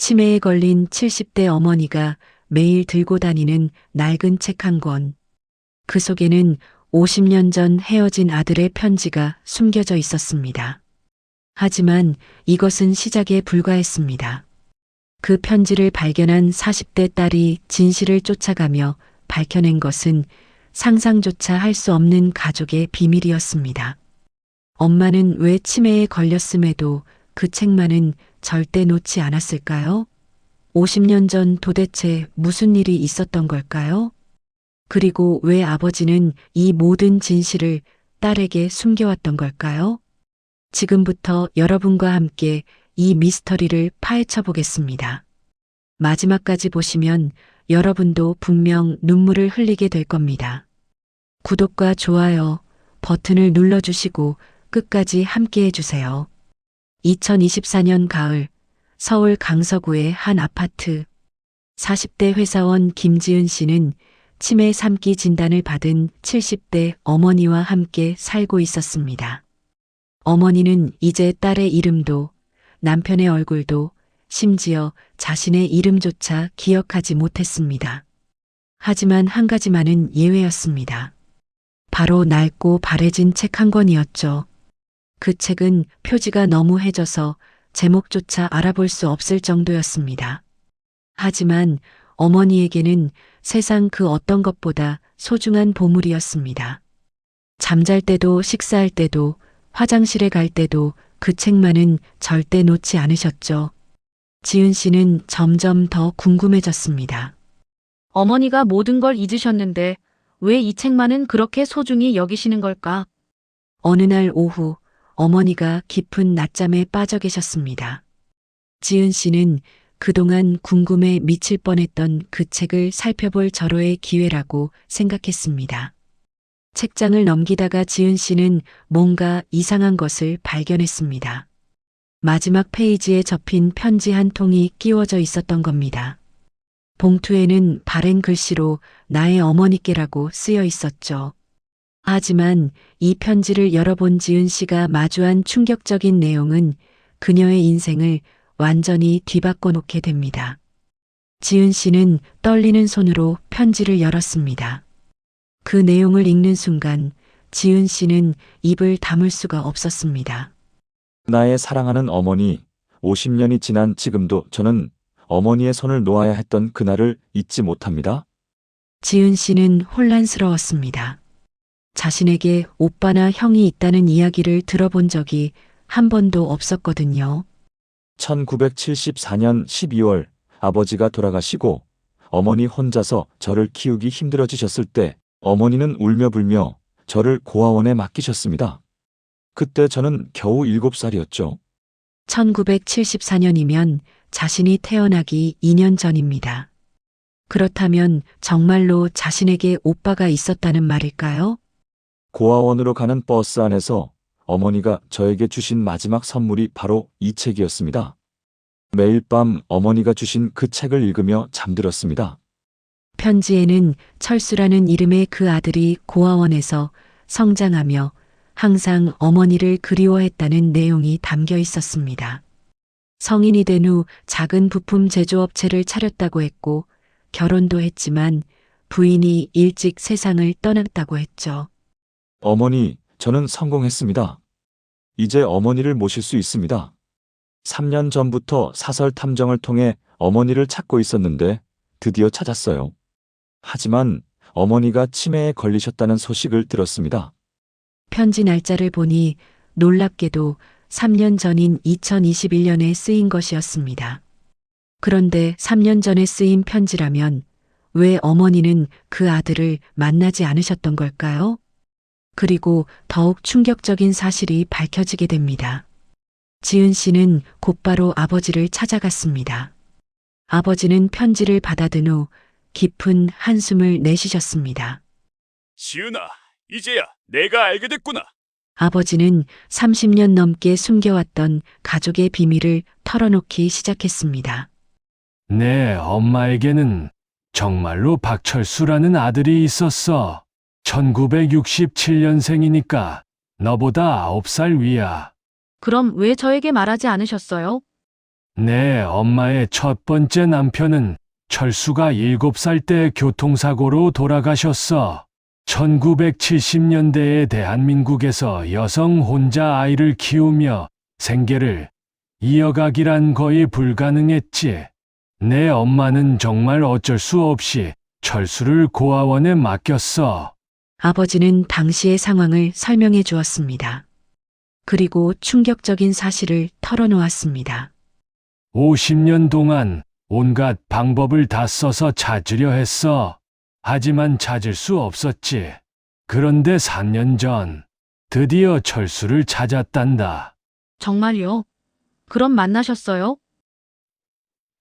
치매에 걸린 70대 어머니가 매일 들고 다니는 낡은 책 한 권. 그 속에는 50년 전 헤어진 아들의 편지가 숨겨져 있었습니다. 하지만 이것은 시작에 불과했습니다. 그 편지를 발견한 40대 딸이 진실을 쫓아가며 밝혀낸 것은 상상조차 할 수 없는 가족의 비밀이었습니다. 엄마는 왜 치매에 걸렸음에도 그 책만은 절대 놓지 않았을까요? 50년 전 도대체 무슨 일이 있었던 걸까요? 그리고 왜 아버지는 이 모든 진실을 딸에게 숨겨왔던 걸까요? 지금부터 여러분과 함께 이 미스터리를 파헤쳐 보겠습니다. 마지막까지 보시면 여러분도 분명 눈물을 흘리게 될 겁니다. 구독과 좋아요 버튼을 눌러주시고 끝까지 함께 해주세요. 2024년 가을 서울 강서구의 한 아파트. 40대 회사원 김지은 씨는 치매 3기 진단을 받은 70대 어머니와 함께 살고 있었습니다. 어머니는 이제 딸의 이름도 남편의 얼굴도 심지어 자신의 이름조차 기억하지 못했습니다. 하지만 한 가지만은 예외였습니다. 바로 낡고 바래진 책 한 권이었죠. 그 책은 표지가 너무 해져서 제목조차 알아볼 수 없을 정도였습니다. 하지만 어머니에게는 세상 그 어떤 것보다 소중한 보물이었습니다. 잠잘 때도 식사할 때도 화장실에 갈 때도 그 책만은 절대 놓지 않으셨죠. 지은 씨는 점점 더 궁금해졌습니다. 어머니가 모든 걸 잊으셨는데 왜 이 책만은 그렇게 소중히 여기시는 걸까? 어느 날 오후 어머니가 깊은 낮잠에 빠져 계셨습니다. 지은 씨는 그동안 궁금해 미칠 뻔했던 그 책을 살펴볼 절호의 기회라고 생각했습니다. 책장을 넘기다가 지은 씨는 뭔가 이상한 것을 발견했습니다. 마지막 페이지에 접힌 편지 한 통이 끼워져 있었던 겁니다. 봉투에는 바랜 글씨로 나의 어머니께라고 쓰여 있었죠. 하지만 이 편지를 열어본 지은 씨가 마주한 충격적인 내용은 그녀의 인생을 완전히 뒤바꿔 놓게 됩니다. 지은 씨는 떨리는 손으로 편지를 열었습니다. 그 내용을 읽는 순간 지은 씨는 입을 다물 수가 없었습니다. 나의 사랑하는 어머니, 50년이 지난 지금도 저는 어머니의 손을 놓아야 했던 그날을 잊지 못합니다. 지은 씨는 혼란스러웠습니다. 자신에게 오빠나 형이 있다는 이야기를 들어본 적이 한 번도 없었거든요. 1974년 12월 아버지가 돌아가시고 어머니 혼자서 저를 키우기 힘들어지셨을 때 어머니는 울며 불며 저를 고아원에 맡기셨습니다. 그때 저는 겨우 7살이었죠. 1974년이면 자신이 태어나기 2년 전입니다. 그렇다면 정말로 자신에게 오빠가 있었다는 말일까요? 고아원으로 가는 버스 안에서 어머니가 저에게 주신 마지막 선물이 바로 이 책이었습니다. 매일 밤 어머니가 주신 그 책을 읽으며 잠들었습니다. 편지에는 철수라는 이름의 그 아들이 고아원에서 성장하며 항상 어머니를 그리워했다는 내용이 담겨 있었습니다. 성인이 된 후 작은 부품 제조업체를 차렸다고 했고 결혼도 했지만 부인이 일찍 세상을 떠났다고 했죠. 어머니, 저는 성공했습니다. 이제 어머니를 모실 수 있습니다. 3년 전부터 사설 탐정을 통해 어머니를 찾고 있었는데 드디어 찾았어요. 하지만 어머니가 치매에 걸리셨다는 소식을 들었습니다. 편지 날짜를 보니 놀랍게도 3년 전인 2021년에 쓰인 것이었습니다. 그런데 3년 전에 쓰인 편지라면 왜 어머니는 그 아들을 만나지 않으셨던 걸까요? 그리고 더욱 충격적인 사실이 밝혀지게 됩니다. 지은 씨는 곧바로 아버지를 찾아갔습니다. 아버지는 편지를 받아든 후 깊은 한숨을 내쉬셨습니다. 지은아, 이제야 내가 알게 됐구나. 아버지는 30년 넘게 숨겨왔던 가족의 비밀을 털어놓기 시작했습니다. 내 엄마에게는 정말로 박철수라는 아들이 있었어. 1967년생이니까 너보다 9살 위야. 그럼 왜 저에게 말하지 않으셨어요? 내 엄마의 첫 번째 남편은 철수가 7살 때 교통사고로 돌아가셨어. 1970년대에 대한민국에서 여성 혼자 아이를 키우며 생계를 이어가기란 거의 불가능했지. 내 엄마는 정말 어쩔 수 없이 철수를 고아원에 맡겼어. 아버지는 당시의 상황을 설명해 주었습니다. 그리고 충격적인 사실을 털어놓았습니다. 50년 동안 온갖 방법을 다 써서 찾으려 했어. 하지만 찾을 수 없었지. 그런데 3년 전 드디어 철수를 찾았단다. 정말요? 그럼 만나셨어요?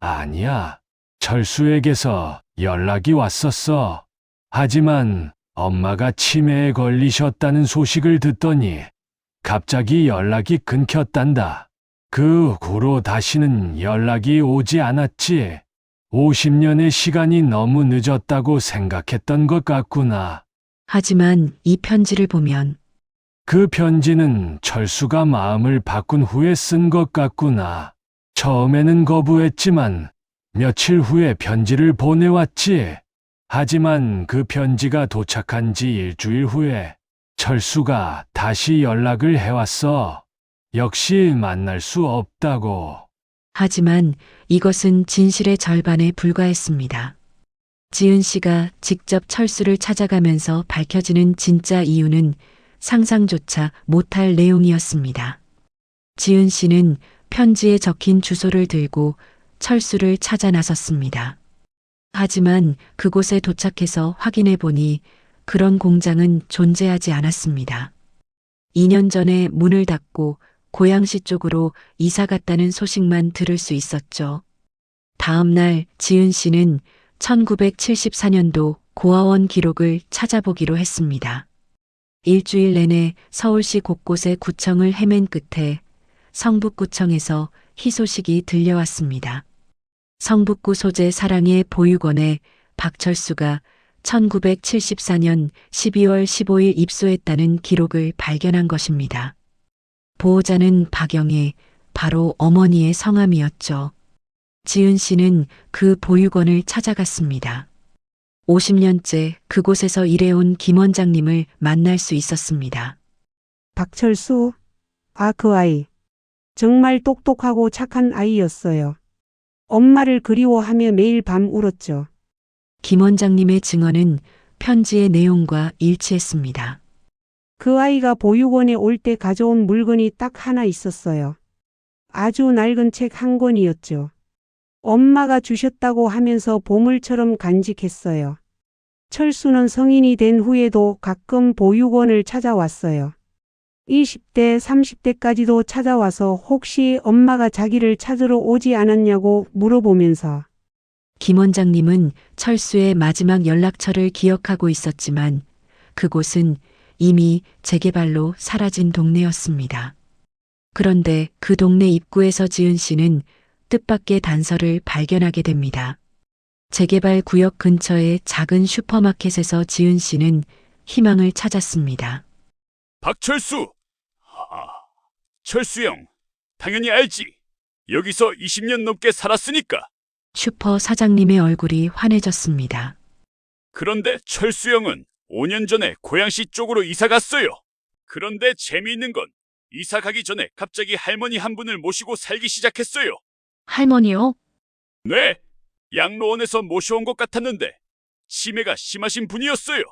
아니야. 철수에게서 연락이 왔었어. 하지만 엄마가 치매에 걸리셨다는 소식을 듣더니 갑자기 연락이 끊겼단다. 그 후로 다시는 연락이 오지 않았지. 50년의 시간이 너무 늦었다고 생각했던 것 같구나. 하지만 이 편지를 보면 그 편지는 철수가 마음을 바꾼 후에 쓴 것 같구나. 처음에는 거부했지만 며칠 후에 편지를 보내왔지. 하지만 그 편지가 도착한 지 일주일 후에 철수가 다시 연락을 해왔어. 역시 만날 수 없다고. 하지만 이것은 진실의 절반에 불과했습니다. 지은 씨가 직접 철수를 찾아가면서 밝혀지는 진짜 이유는 상상조차 못할 내용이었습니다. 지은 씨는 편지에 적힌 주소를 들고 철수를 찾아 나섰습니다. 하지만 그곳에 도착해서 확인해 보니 그런 공장은 존재하지 않았습니다. 2년 전에 문을 닫고 고양시 쪽으로 이사 갔다는 소식만 들을 수 있었죠. 다음 날 지은 씨는 1974년도 고아원 기록을 찾아보기로 했습니다. 일주일 내내 서울시 곳곳의 구청을 헤맨 끝에 성북구청에서 희소식이 들려왔습니다. 성북구 소재 사랑의 보육원에 박철수가 1974년 12월 15일 입소했다는 기록을 발견한 것입니다. 보호자는 박영애, 바로 어머니의 성함이었죠. 지은 씨는 그 보육원을 찾아갔습니다. 50년째 그곳에서 일해온 김 원장님을 만날 수 있었습니다. 박철수, 그 아이. 정말 똑똑하고 착한 아이였어요. 엄마를 그리워하며 매일 밤 울었죠. 김 원장님의 증언은 편지의 내용과 일치했습니다. 그 아이가 보육원에 올 때 가져온 물건이 딱 하나 있었어요. 아주 낡은 책 한 권이었죠. 엄마가 주셨다고 하면서 보물처럼 간직했어요. 철수는 성인이 된 후에도 가끔 보육원을 찾아왔어요. 20대, 30대까지도 찾아와서 혹시 엄마가 자기를 찾으러 오지 않았냐고 물어보면서 김 원장님은 철수의 마지막 연락처를 기억하고 있었지만 그곳은 이미 재개발로 사라진 동네였습니다. 그런데 그 동네 입구에서 지은 씨는 뜻밖의 단서를 발견하게 됩니다. 재개발 구역 근처의 작은 슈퍼마켓에서 지은 씨는 희망을 찾았습니다. 박철수! 철수 형, 당연히 알지. 여기서 20년 넘게 살았으니까. 슈퍼 사장님의 얼굴이 환해졌습니다. 그런데 철수 형은 5년 전에 고양시 쪽으로 이사 갔어요. 그런데 재미있는 건 이사 가기 전에 갑자기 할머니 한 분을 모시고 살기 시작했어요. 할머니요? 네, 양로원에서 모셔온 것 같았는데 치매가 심하신 분이었어요.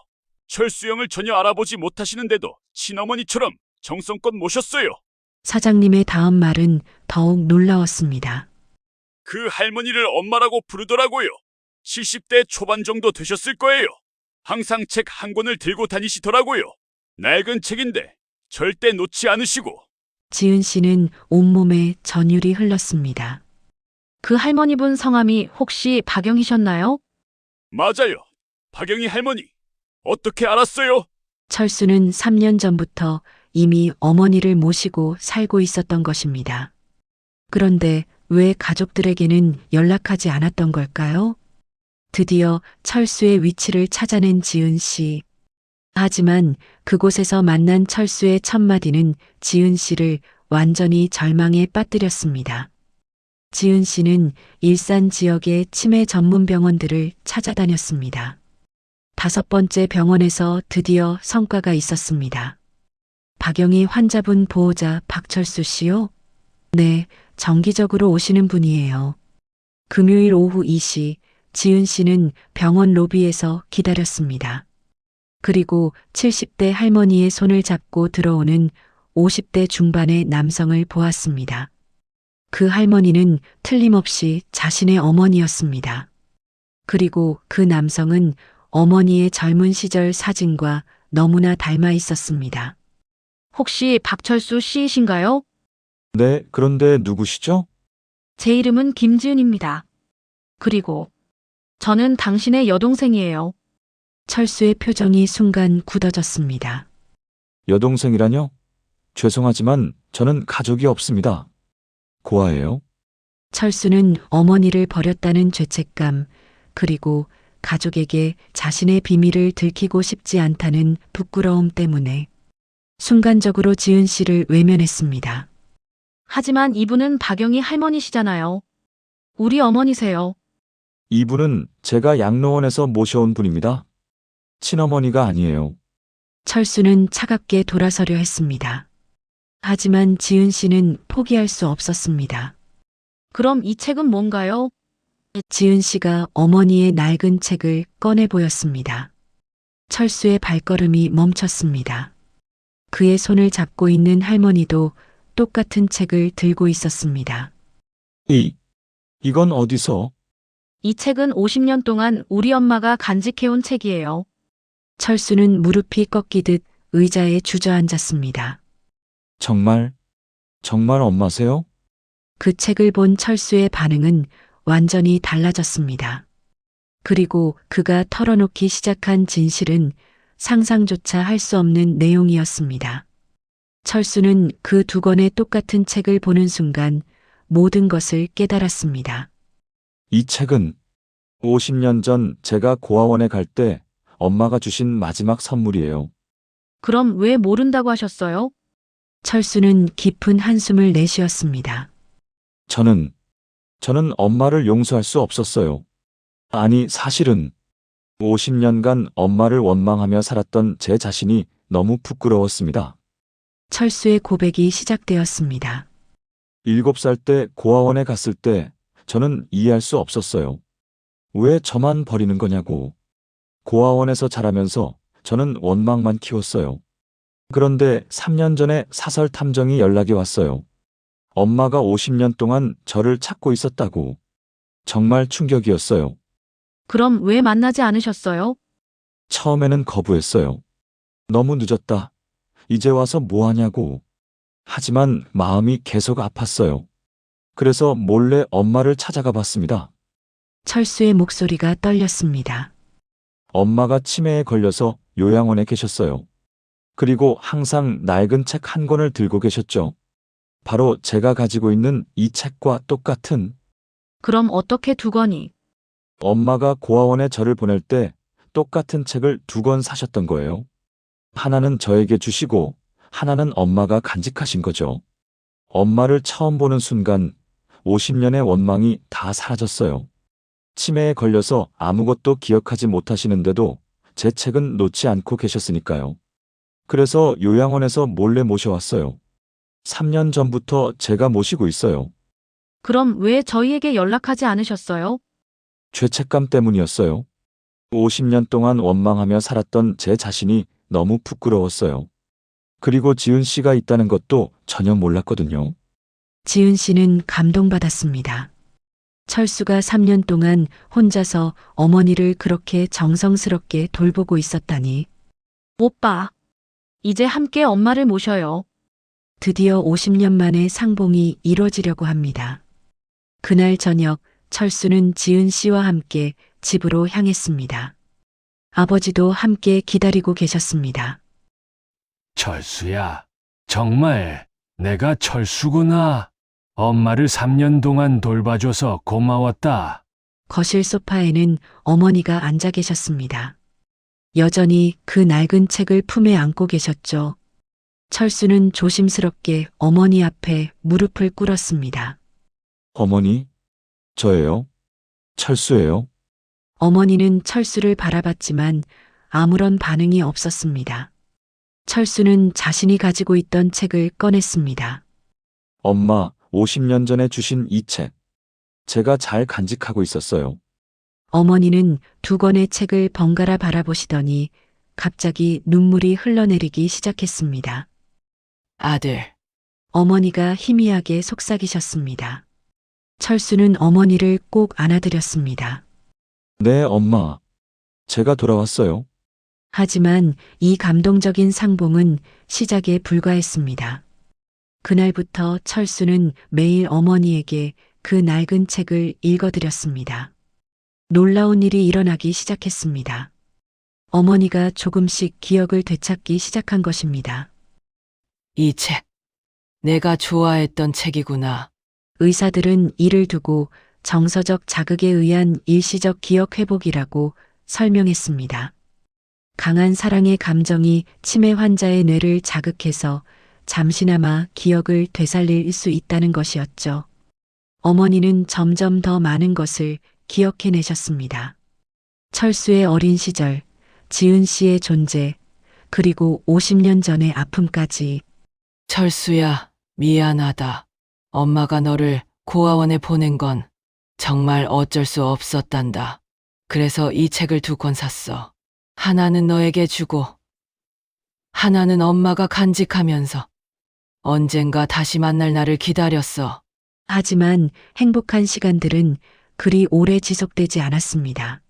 철수 형을 전혀 알아보지 못하시는데도 친어머니처럼 정성껏 모셨어요. 사장님의 다음 말은 더욱 놀라웠습니다. 그 할머니를 엄마라고 부르더라고요. 70대 초반 정도 되셨을 거예요. 항상 책 한 권을 들고 다니시더라고요. 낡은 책인데 절대 놓지 않으시고. 지은 씨는 온몸에 전율이 흘렀습니다. 그 할머니분 성함이 혹시 박영희셨나요? 맞아요. 박영희 할머니. 어떻게 알았어요? 철수는 3년 전부터 이미 어머니를 모시고 살고 있었던 것입니다. 그런데 왜 가족들에게는 연락하지 않았던 걸까요? 드디어 철수의 위치를 찾아낸 지은 씨. 하지만 그곳에서 만난 철수의 첫마디는 지은 씨를 완전히 절망에 빠뜨렸습니다. 지은 씨는 일산 지역의 치매 전문 병원들을 찾아다녔습니다. 5번째 병원에서 드디어 성과가 있었습니다. 박영희 환자분 보호자 박철수 씨요? 네, 정기적으로 오시는 분이에요. 금요일 오후 2시, 지은 씨는 병원 로비에서 기다렸습니다. 그리고 70대 할머니의 손을 잡고 들어오는 50대 중반의 남성을 보았습니다. 그 할머니는 틀림없이 자신의 어머니였습니다. 그리고 그 남성은 어머니의 젊은 시절 사진과 너무나 닮아 있었습니다. 혹시 박철수 씨이신가요? 네, 그런데 누구시죠? 제 이름은 김지은입니다. 그리고 저는 당신의 여동생이에요. 철수의 표정이 순간 굳어졌습니다. 여동생이라뇨? 죄송하지만 저는 가족이 없습니다. 고아예요? 철수는 어머니를 버렸다는 죄책감, 그리고 가족에게 자신의 비밀을 들키고 싶지 않다는 부끄러움 때문에 순간적으로 지은 씨를 외면했습니다. 하지만 이분은 박영희 할머니시잖아요. 우리 어머니세요. 이분은 제가 양로원에서 모셔온 분입니다. 친어머니가 아니에요. 철수는 차갑게 돌아서려 했습니다. 하지만 지은 씨는 포기할 수 없었습니다. 그럼 이 책은 뭔가요? 지은 씨가 어머니의 낡은 책을 꺼내 보였습니다. 철수의 발걸음이 멈췄습니다. 그의 손을 잡고 있는 할머니도 똑같은 책을 들고 있었습니다. 이건 어디서? 이 책은 50년 동안 우리 엄마가 간직해온 책이에요. 철수는 무릎이 꺾이듯 의자에 주저앉았습니다. 정말 엄마세요? 그 책을 본 철수의 반응은 완전히 달라졌습니다. 그리고 그가 털어놓기 시작한 진실은 상상조차 할 수 없는 내용이었습니다. 철수는 그 2권의 똑같은 책을 보는 순간 모든 것을 깨달았습니다. 이 책은 50년 전 제가 고아원에 갈 때 엄마가 주신 마지막 선물이에요. 그럼 왜 모른다고 하셨어요? 철수는 깊은 한숨을 내쉬었습니다. 저는 엄마를 용서할 수 없었어요. 아니, 사실은 50년간 엄마를 원망하며 살았던 제 자신이 너무 부끄러웠습니다. 철수의 고백이 시작되었습니다. 7살 때 고아원에 갔을 때 저는 이해할 수 없었어요. 왜 저만 버리는 거냐고. 고아원에서 자라면서 저는 원망만 키웠어요. 그런데 3년 전에 사설 탐정이 연락이 왔어요. 엄마가 50년 동안 저를 찾고 있었다고. 정말 충격이었어요. 그럼 왜 만나지 않으셨어요? 처음에는 거부했어요. 너무 늦었다. 이제 와서 뭐 하냐고. 하지만 마음이 계속 아팠어요. 그래서 몰래 엄마를 찾아가 봤습니다. 철수의 목소리가 떨렸습니다. 엄마가 치매에 걸려서 요양원에 계셨어요. 그리고 항상 낡은 책 한 권을 들고 계셨죠. 바로 제가 가지고 있는 이 책과 똑같은. 그럼 어떻게 2권이? 엄마가 고아원에 저를 보낼 때 똑같은 책을 2권 사셨던 거예요. 하나는 저에게 주시고 하나는 엄마가 간직하신 거죠. 엄마를 처음 보는 순간 50년의 원망이 다 사라졌어요. 치매에 걸려서 아무것도 기억하지 못하시는데도 제 책은 놓지 않고 계셨으니까요. 그래서 요양원에서 몰래 모셔왔어요. 3년 전부터 제가 모시고 있어요. 그럼 왜 저희에게 연락하지 않으셨어요? 죄책감 때문이었어요. 50년 동안 원망하며 살았던 제 자신이 너무 부끄러웠어요. 그리고 지은 씨가 있다는 것도 전혀 몰랐거든요. 지은 씨는 감동받았습니다. 철수가 3년 동안 혼자서 어머니를 그렇게 정성스럽게 돌보고 있었다니. 오빠, 이제 함께 엄마를 모셔요. 드디어 50년 만에 상봉이 이뤄지려고 합니다. 그날 저녁 철수는 지은 씨와 함께 집으로 향했습니다. 아버지도 함께 기다리고 계셨습니다. 철수야, 정말 내가 철수구나. 엄마를 3년 동안 돌봐줘서 고마웠다. 거실 소파에는 어머니가 앉아 계셨습니다. 여전히 그 낡은 책을 품에 안고 계셨죠. 철수는 조심스럽게 어머니 앞에 무릎을 꿇었습니다. 어머니, 저예요. 철수예요. 어머니는 철수를 바라봤지만 아무런 반응이 없었습니다. 철수는 자신이 가지고 있던 책을 꺼냈습니다. 엄마, 50년 전에 주신 이 책. 제가 잘 간직하고 있었어요. 어머니는 두 권의 책을 번갈아 바라보시더니 갑자기 눈물이 흘러내리기 시작했습니다. 아들, 어머니가 희미하게 속삭이셨습니다. 철수는 어머니를 꼭 안아드렸습니다. 네, 엄마. 제가 돌아왔어요. 하지만 이 감동적인 상봉은 시작에 불과했습니다. 그날부터 철수는 매일 어머니에게 그 낡은 책을 읽어드렸습니다. 놀라운 일이 일어나기 시작했습니다. 어머니가 조금씩 기억을 되찾기 시작한 것입니다. 이 책. 내가 좋아했던 책이구나. 의사들은 이를 두고 정서적 자극에 의한 일시적 기억 회복이라고 설명했습니다. 강한 사랑의 감정이 치매 환자의 뇌를 자극해서 잠시나마 기억을 되살릴 수 있다는 것이었죠. 어머니는 점점 더 많은 것을 기억해내셨습니다. 철수의 어린 시절, 지은 씨의 존재, 그리고 50년 전의 아픔까지. 철수야, 미안하다. 엄마가 너를 고아원에 보낸 건 정말 어쩔 수 없었단다. 그래서 이 책을 2권 샀어. 하나는 너에게 주고, 하나는 엄마가 간직하면서 언젠가 다시 만날 날을 기다렸어. 하지만 행복한 시간들은 그리 오래 지속되지 않았습니다.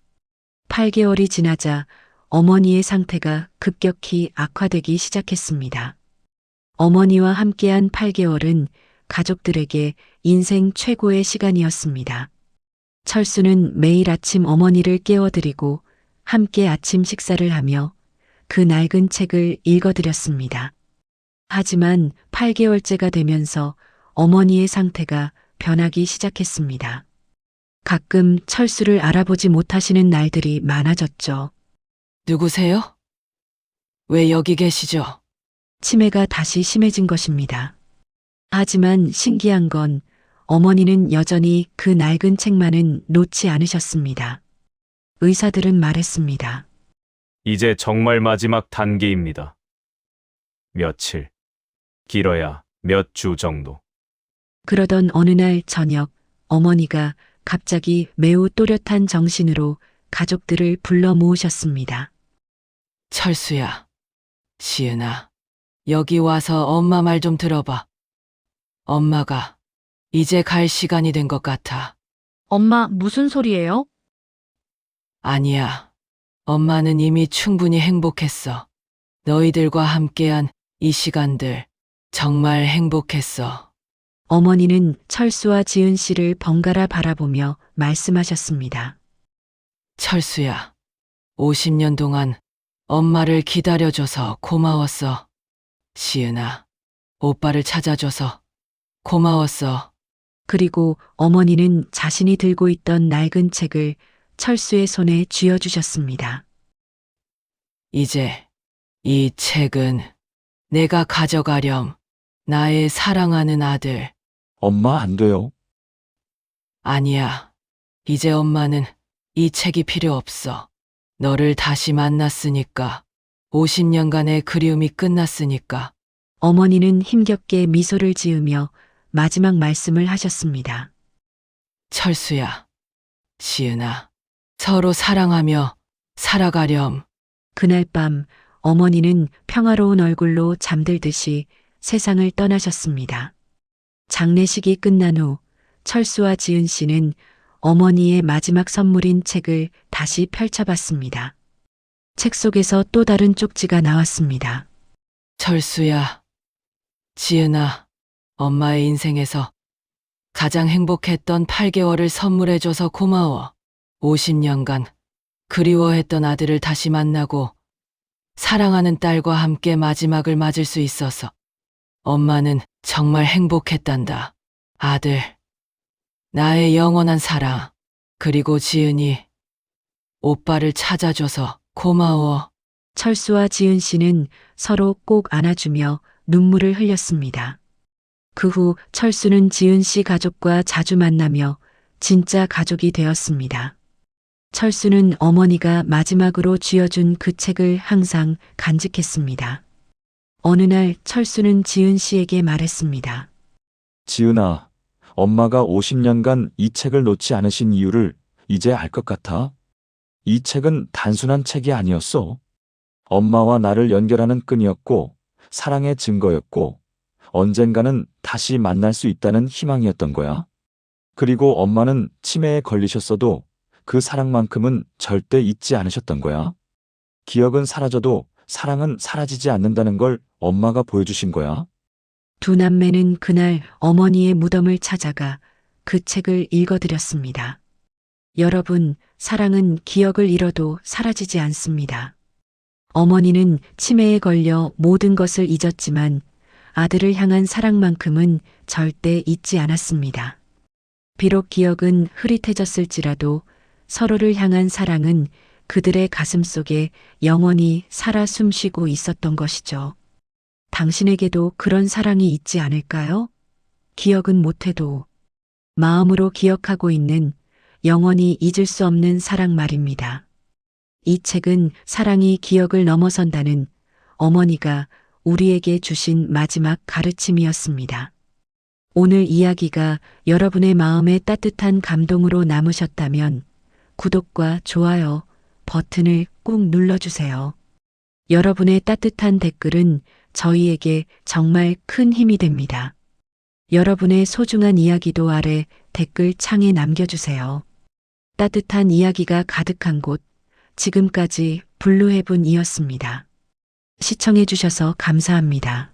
8개월이 지나자 어머니의 상태가 급격히 악화되기 시작했습니다. 어머니와 함께한 8개월은 가족들에게 인생 최고의 시간이었습니다. 철수는 매일 아침 어머니를 깨워드리고 함께 아침 식사를 하며 그 낡은 책을 읽어드렸습니다. 하지만 8개월째가 되면서 어머니의 상태가 변하기 시작했습니다. 가끔 철수를 알아보지 못하시는 날들이 많아졌죠. 누구세요? 왜 여기 계시죠? 치매가 다시 심해진 것입니다. 하지만 신기한 건 어머니는 여전히 그 낡은 책만은 놓지 않으셨습니다. 의사들은 말했습니다. 이제 정말 마지막 단계입니다. 며칠, 길어야 몇 주 정도. 그러던 어느 날 저녁 어머니가 갑자기 매우 또렷한 정신으로 가족들을 불러 모으셨습니다. 철수야, 시은아, 여기 와서 엄마 말 좀 들어봐. 엄마가 이제 갈 시간이 된 것 같아. 엄마, 무슨 소리예요? 아니야. 엄마는 이미 충분히 행복했어. 너희들과 함께한 이 시간들 정말 행복했어. 어머니는 철수와 지은 씨를 번갈아 바라보며 말씀하셨습니다. 철수야, 50년 동안 엄마를 기다려줘서 고마웠어. 시은아, 오빠를 찾아줘서 고마웠어. 그리고 어머니는 자신이 들고 있던 낡은 책을 철수의 손에 쥐어주셨습니다. 이제 이 책은 내가 가져가렴. 나의 사랑하는 아들. 엄마 안 돼요. 아니야. 이제 엄마는 이 책이 필요 없어. 너를 다시 만났으니까. 50년간의 그리움이 끝났으니까. 어머니는 힘겹게 미소를 지으며 마지막 말씀을 하셨습니다. 철수야, 시은아, 서로 사랑하며 살아가렴. 그날 밤 어머니는 평화로운 얼굴로 잠들듯이 세상을 떠나셨습니다. 장례식이 끝난 후 철수와 지은 씨는 어머니의 마지막 선물인 책을 다시 펼쳐봤습니다. 책 속에서 또 다른 쪽지가 나왔습니다. 철수야, 지은아, 엄마의 인생에서 가장 행복했던 8개월을 선물해줘서 고마워. 50년간 그리워했던 아들을 다시 만나고 사랑하는 딸과 함께 마지막을 맞을 수 있어서 엄마는 정말 행복했단다. 아들, 나의 영원한 사랑, 그리고 지은이 오빠를 찾아줘서 고마워. 철수와 지은 씨는 서로 꼭 안아주며 눈물을 흘렸습니다. 그 후 철수는 지은 씨 가족과 자주 만나며 진짜 가족이 되었습니다. 철수는 어머니가 마지막으로 쥐어준 그 책을 항상 간직했습니다. 어느 날 철수는 지은 씨에게 말했습니다. 지은아, 엄마가 50년간 이 책을 놓지 않으신 이유를 이제 알 것 같아. 이 책은 단순한 책이 아니었어. 엄마와 나를 연결하는 끈이었고, 사랑의 증거였고, 언젠가는 다시 만날 수 있다는 희망이었던 거야. 그리고 엄마는 치매에 걸리셨어도 그 사랑만큼은 절대 잊지 않으셨던 거야. 기억은 사라져도 사랑은 사라지지 않는다는 걸 엄마가 보여주신 거야. 두 남매는 그날 어머니의 무덤을 찾아가 그 책을 읽어드렸습니다. 여러분, 사랑은 기억을 잃어도 사라지지 않습니다. 어머니는 치매에 걸려 모든 것을 잊었지만 아들을 향한 사랑만큼은 절대 잊지 않았습니다. 비록 기억은 흐릿해졌을지라도 서로를 향한 사랑은 그들의 가슴 속에 영원히 살아 숨쉬고 있었던 것이죠. 당신에게도 그런 사랑이 있지 않을까요? 기억은 못해도 마음으로 기억하고 있는 영원히 잊을 수 없는 사랑 말입니다. 이 책은 사랑이 기억을 넘어선다는 어머니가 우리에게 주신 마지막 가르침이었습니다. 오늘 이야기가 여러분의 마음에 따뜻한 감동으로 남으셨다면 구독과 좋아요 버튼을 꾹 눌러주세요. 여러분의 따뜻한 댓글은 저희에게 정말 큰 힘이 됩니다. 여러분의 소중한 이야기도 아래 댓글 창에 남겨주세요. 따뜻한 이야기가 가득한 곳, 지금까지 블루헤븐이었습니다. 시청해주셔서 감사합니다.